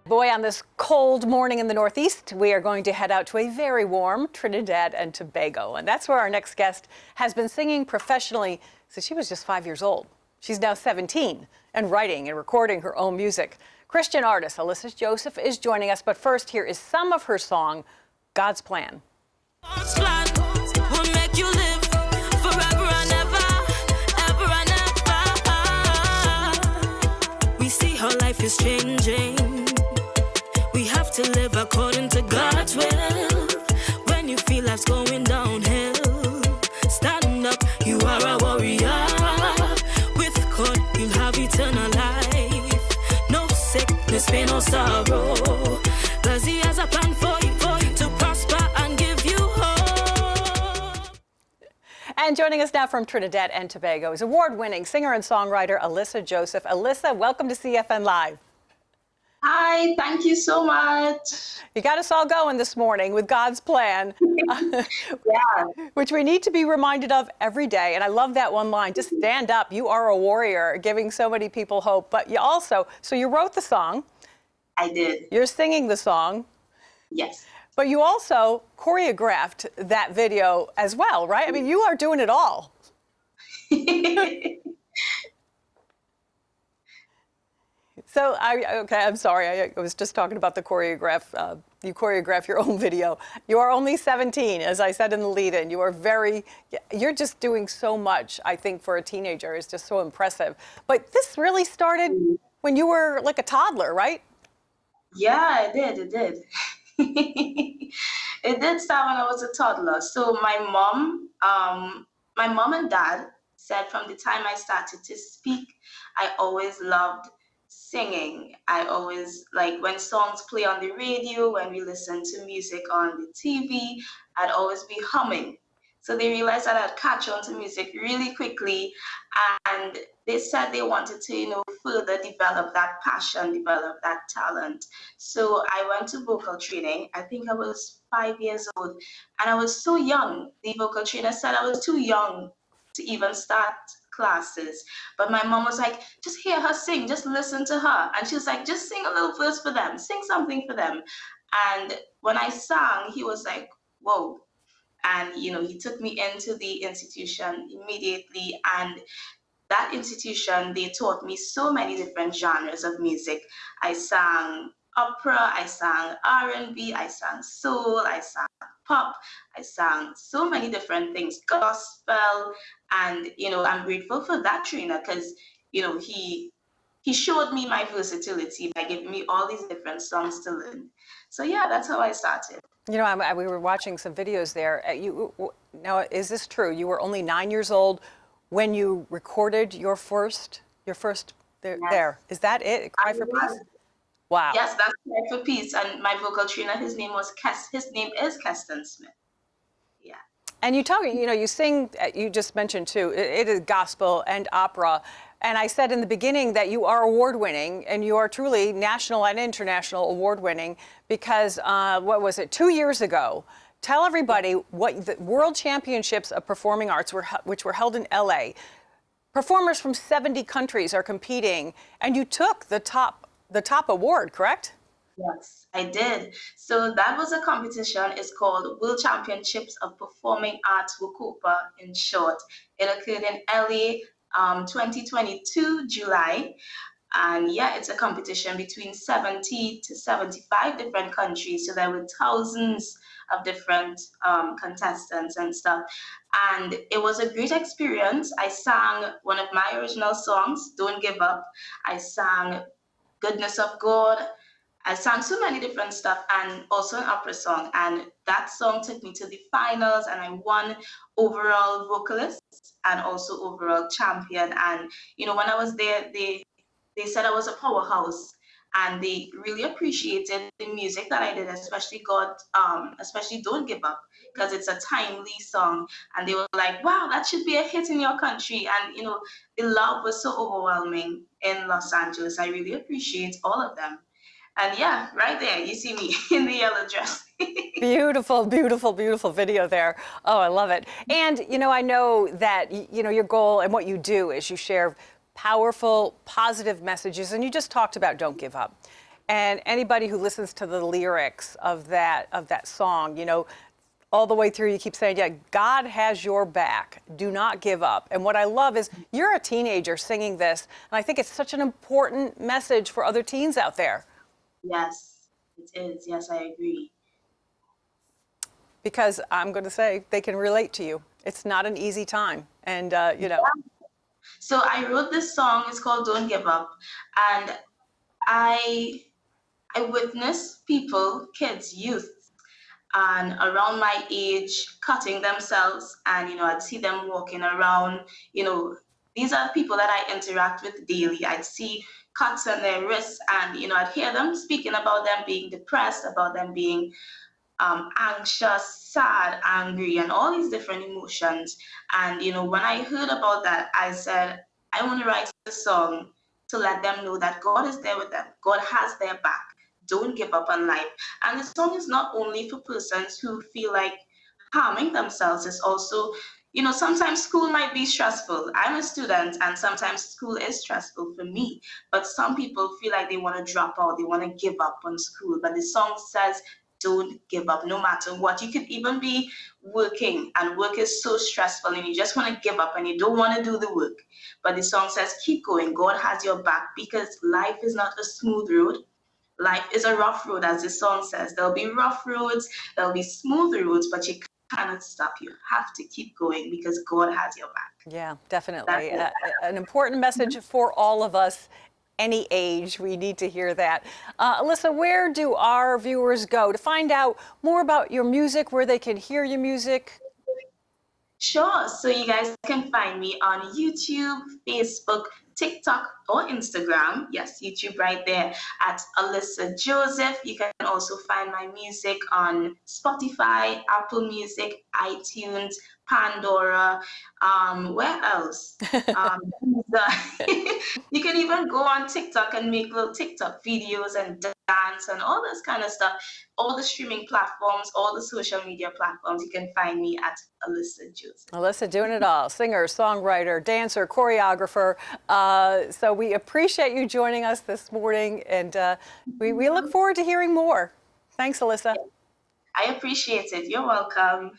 Boy, on this cold morning in the Northeast, we are going to head out to a very warm Trinidad and Tobago. And that's where our next guest has been singing professionally since she was just 5 years old. She's now 17 and writing and recording her own music. Christian artist Alyssa Joseph is joining us, but first here is some of her song, God's Plan. God's plan will make you live forever and ever, ever and ever. We see how life is changing. We have to live according to God's will. When you feel life's going downhill, stand up, you are a warrior. With God, you'll have eternal life. No sickness, pain, or sorrow. 'Cause He has a plan for you to prosper and give you hope. And joining us now from Trinidad and Tobago is award-winning singer and songwriter Alyssa Joseph. Alyssa, welcome to CFN Live. Hi, thank you so much. You got us all going this morning with God's Plan, Yeah. which we need to be reminded of every day. And I love that one line, just stand up. You are a warrior, giving so many people hope. But you also, so you wrote the song. I did. You're singing the song. Yes. But you also choreographed that video as well, right? I mean, you are doing it all. So, I'm sorry, I was just talking about the choreograph. You choreograph your own video. You are only 17, as I said in the lead-in. You're just doing so much, I think, for a teenager. It's just so impressive. But this really started when you were like a toddler, right? Yeah, it did. It did start when I was a toddler. So my mom and dad said from the time I started to speak, I always loved singing. I always, like, when songs play on the radio, when we listen to music on the TV, I'd always be humming. So they realized that I'd catch on to music really quickly, and they said they wanted to, further develop that passion, develop that talent. So I went to vocal training. I think I was 5 years old, and I was so young. The vocal trainer said I was too young to even start classes. But my mom was like, just hear her sing, just listen to her. And she was like, just sing a little verse for them, sing something for them. And when I sang, he was like, whoa. And, he took me into the institution immediately. And that institution, they taught me so many different genres of music. I sang opera, I sang R&B, I sang soul, I sang pop, I sang so many different things, gospel. And, I'm grateful for that trainer because, he showed me my versatility by giving me all these different songs to learn. So, yeah, that's how I started. We were watching some videos there. Now, is this true? You were only 9 years old when you recorded your first there. Yes. There. Is that it? Cry for Peace? Wow. Yes, that's Cry for Peace. And my vocal trainer, his name is Keston Smith. Yeah. And you sing, you just mentioned too, it is gospel and opera. And I said in the beginning that you are award-winning, and you are truly national and international award-winning because, 2 years ago? Tell everybody what the World Championships of Performing Arts, which were held in LA. Performers from 70 countries are competing, and you took the top award, correct? Yes, I did. So that was a competition. It's called World Championships of Performing Arts, WCOPA in short. It occurred in LA 2022, July. And yeah, it's a competition between 70 to 75 different countries. So there were thousands of different contestants and stuff. And it was a great experience. I sang one of my original songs, Don't Give Up. I sang Goodness of God. I sang so many different stuff, and also an opera song. And that song took me to the finals, and I won overall vocalist and also overall champion. And, when I was there, they said I was a powerhouse, and they really appreciated the music that I did, especially Don't Give Up, because it's a timely song. And they were like, wow, that should be a hit in your country. And, the love was so overwhelming in Los Angeles. I really appreciate all of them. And yeah, right there, you see me in the yellow dress. Beautiful, beautiful, beautiful video there. Oh, I love it. And, I know that, your goal and what you do is you share powerful, positive messages. And you just talked about Don't Give Up. And anybody who listens to the lyrics of that song, you know, all the way through, you keep saying, yeah, God has your back. Do not give up. And what I love is you're a teenager singing this, and I think it's such an important message for other teens out there. Yes, it is. Yes, I agree. Because I'm going to say they can relate to you. It's not an easy time. And, you know. So I wrote this song. It's called Don't Give Up. And I witness people, kids, youth, and around my age cutting themselves, and I'd see them walking around. These are people that I interact with daily. I'd see cuts on their wrists, and I'd hear them speaking about them being depressed, about them being anxious, sad, angry, and all these different emotions. And when I heard about that, I said, I want to write a song to let them know that God is there with them. God has their back. Don't give up on life. And the song is not only for persons who feel like harming themselves, it's also, sometimes school might be stressful. I'm a student, and sometimes school is stressful for me. But some people feel like they want to drop out, they want to give up on school. But the song says, don't give up no matter what. You could even be working, and work is so stressful, and you just want to give up and you don't want to do the work. But the song says, keep going. God has your back, because life is not a smooth road. Life is a rough road, as the song says. There'll be rough roads, there'll be smooth roads, but you cannot stop. You have to keep going because God has your back. Yeah, definitely. An important message for all of us, any age. We need to hear that. Alyssa, where do our viewers go to find out more about your music, where they can hear your music? Sure. So you guys can find me on YouTube, Facebook, TikTok, or Instagram. Yes, YouTube right there at Alyssa Joseph. You can also find my music on Spotify, Apple Music, iTunes, Pandora. Where else? You can even go on TikTok and make little TikTok videos and dance and all this kind of stuff. All the streaming platforms, all the social media platforms, you can find me at Alyssa Joseph. Alyssa doing it all, singer, songwriter, dancer, choreographer. So we appreciate you joining us this morning, and we look forward to hearing more. Thanks, Alyssa. I appreciate it. You're welcome.